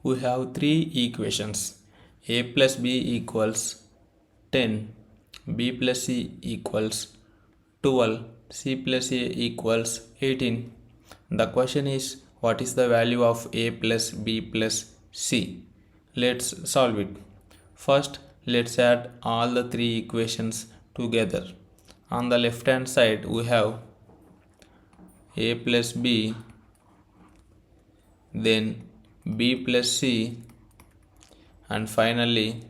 We have three equations. A plus b equals 10, b plus c equals 12, c plus a equals 18. The question is, what is the value of a plus b plus c? Let's solve it. First, let's add all the three equations together. On the left hand side, we have a plus b, then b plus c, and finally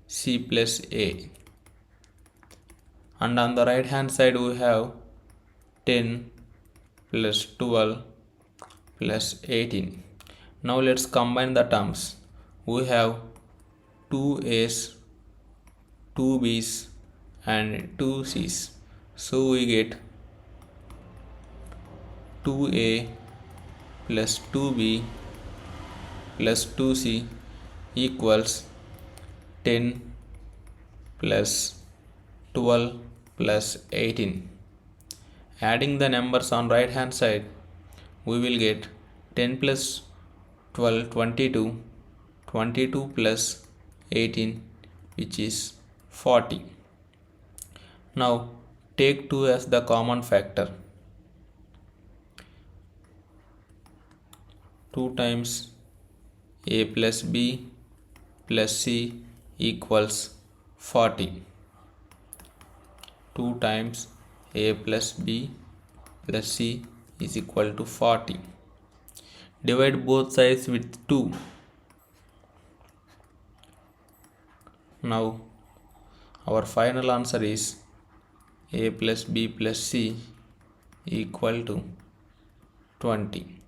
c plus a. And on the right hand side we have 10 plus 12 plus 18. Now let's combine the terms. We have 2a's, 2b's and 2c's. So we get 2a plus 2b plus 2c equals 10 plus 12 plus 18. Adding the numbers on right hand side, we will get 10 plus 12 22, 22 plus 18, which is 40. Now take 2 as the common factor. 2 times a plus b plus c equals 40. 2 times a plus b plus c is equal to 40. Divide both sides with 2. Now our final answer is a plus b plus c equal to 20.